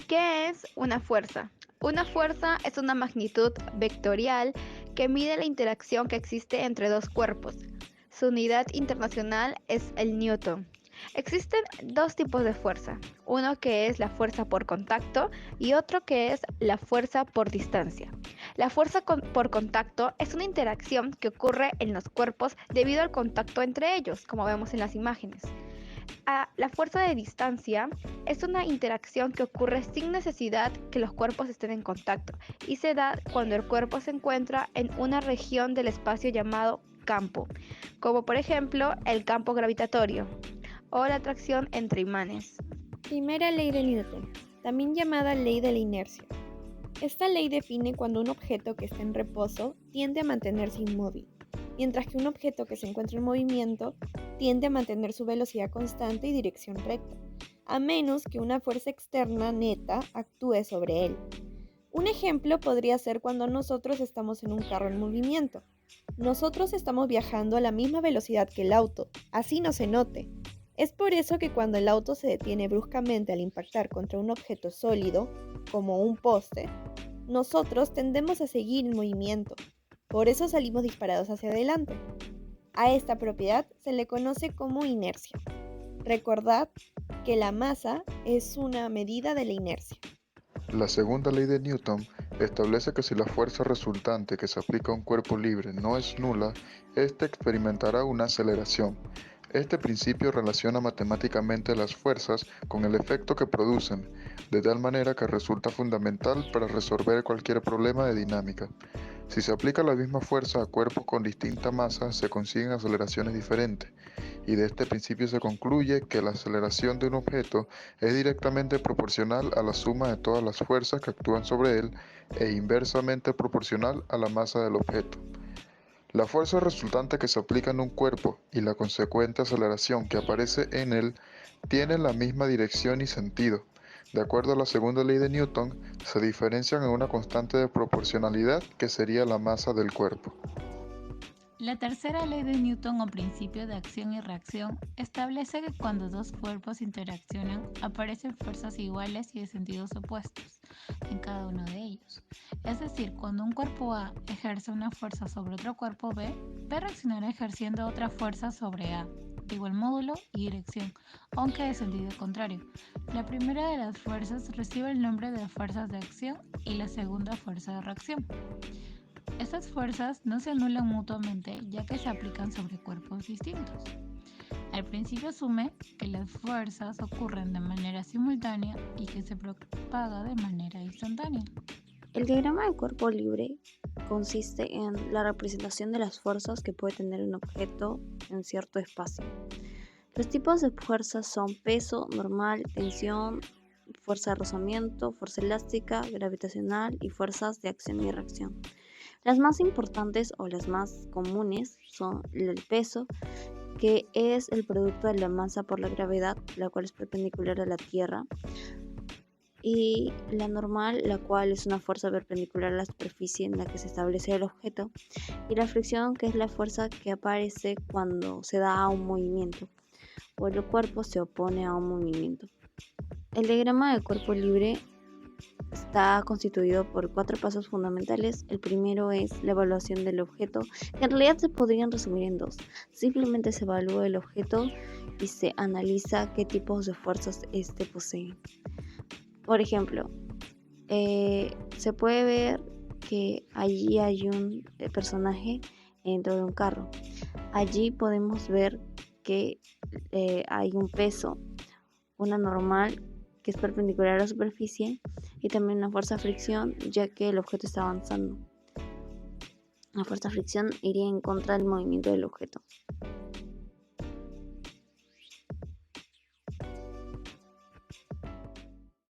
¿Qué es una fuerza? Una fuerza es una magnitud vectorial que mide la interacción que existe entre dos cuerpos. Su unidad internacional es el newton. Existen dos tipos de fuerza, uno que es la fuerza por contacto y otro que es la fuerza por distancia. La fuerza por contacto es una interacción que ocurre en los cuerpos debido al contacto entre ellos, como vemos en las imágenes. La fuerza de distancia es una interacción que ocurre sin necesidad que los cuerpos estén en contacto y se da cuando el cuerpo se encuentra en una región del espacio llamado campo, como por ejemplo el campo gravitatorio o la atracción entre imanes. Primera ley de Newton, también llamada ley de la inercia. Esta ley define cuando un objeto que está en reposo tiende a mantenerse inmóvil, mientras que un objeto que se encuentra en movimiento tiende a mantener su velocidad constante y dirección recta, a menos que una fuerza externa neta actúe sobre él. Un ejemplo podría ser cuando nosotros estamos en un carro en movimiento. Nosotros estamos viajando a la misma velocidad que el auto, así no se note. Es por eso que cuando el auto se detiene bruscamente al impactar contra un objeto sólido, como un poste, nosotros tendemos a seguir en movimiento. Por eso salimos disparados hacia adelante. A esta propiedad se le conoce como inercia. Recordad que la masa es una medida de la inercia. La segunda ley de Newton establece que si la fuerza resultante que se aplica a un cuerpo libre no es nula, éste experimentará una aceleración. Este principio relaciona matemáticamente las fuerzas con el efecto que producen, de tal manera que resulta fundamental para resolver cualquier problema de dinámica. Si se aplica la misma fuerza a cuerpos con distinta masa, se consiguen aceleraciones diferentes, y de este principio se concluye que la aceleración de un objeto es directamente proporcional a la suma de todas las fuerzas que actúan sobre él e inversamente proporcional a la masa del objeto. La fuerza resultante que se aplica en un cuerpo y la consecuente aceleración que aparece en él tienen la misma dirección y sentido. De acuerdo a la segunda ley de Newton, se diferencian en una constante de proporcionalidad que sería la masa del cuerpo. La tercera ley de Newton o principio de acción y reacción establece que cuando dos cuerpos interaccionan aparecen fuerzas iguales y de sentidos opuestos en cada uno de ellos. Es decir, cuando un cuerpo A ejerce una fuerza sobre otro cuerpo B, B reaccionará ejerciendo otra fuerza sobre A, de igual módulo y dirección, aunque de sentido contrario. La primera de las fuerzas recibe el nombre de fuerzas de acción y la segunda fuerza de reacción. Estas fuerzas no se anulan mutuamente ya que se aplican sobre cuerpos distintos. Al principio asume que las fuerzas ocurren de manera simultánea y que se propaga de manera instantánea. El diagrama de cuerpo libre consiste en la representación de las fuerzas que puede tener un objeto en cierto espacio. Los tipos de fuerzas son peso, normal, tensión, fuerza de rozamiento, fuerza elástica, gravitacional y fuerzas de acción y reacción. Las más importantes o las más comunes son el peso, que es el producto de la masa por la gravedad, la cual es perpendicular a la Tierra, y la normal, la cual es una fuerza perpendicular a la superficie en la que se establece el objeto, y la fricción, que es la fuerza que aparece cuando se da a un movimiento o el cuerpo se opone a un movimiento. El diagrama de cuerpo libre está constituido por 4 pasos fundamentales. El primero es la evaluación del objeto, que en realidad se podrían resumir en 2. Simplemente se evalúa el objeto y se analiza qué tipos de fuerzas este posee. Por ejemplo, se puede ver que allí hay un personaje dentro de un carro. Allí podemos ver que hay un peso, una normal que es perpendicular a la superficie y también una fuerza de fricción, ya que el objeto está avanzando. La fuerza de fricción iría en contra del movimiento del objeto.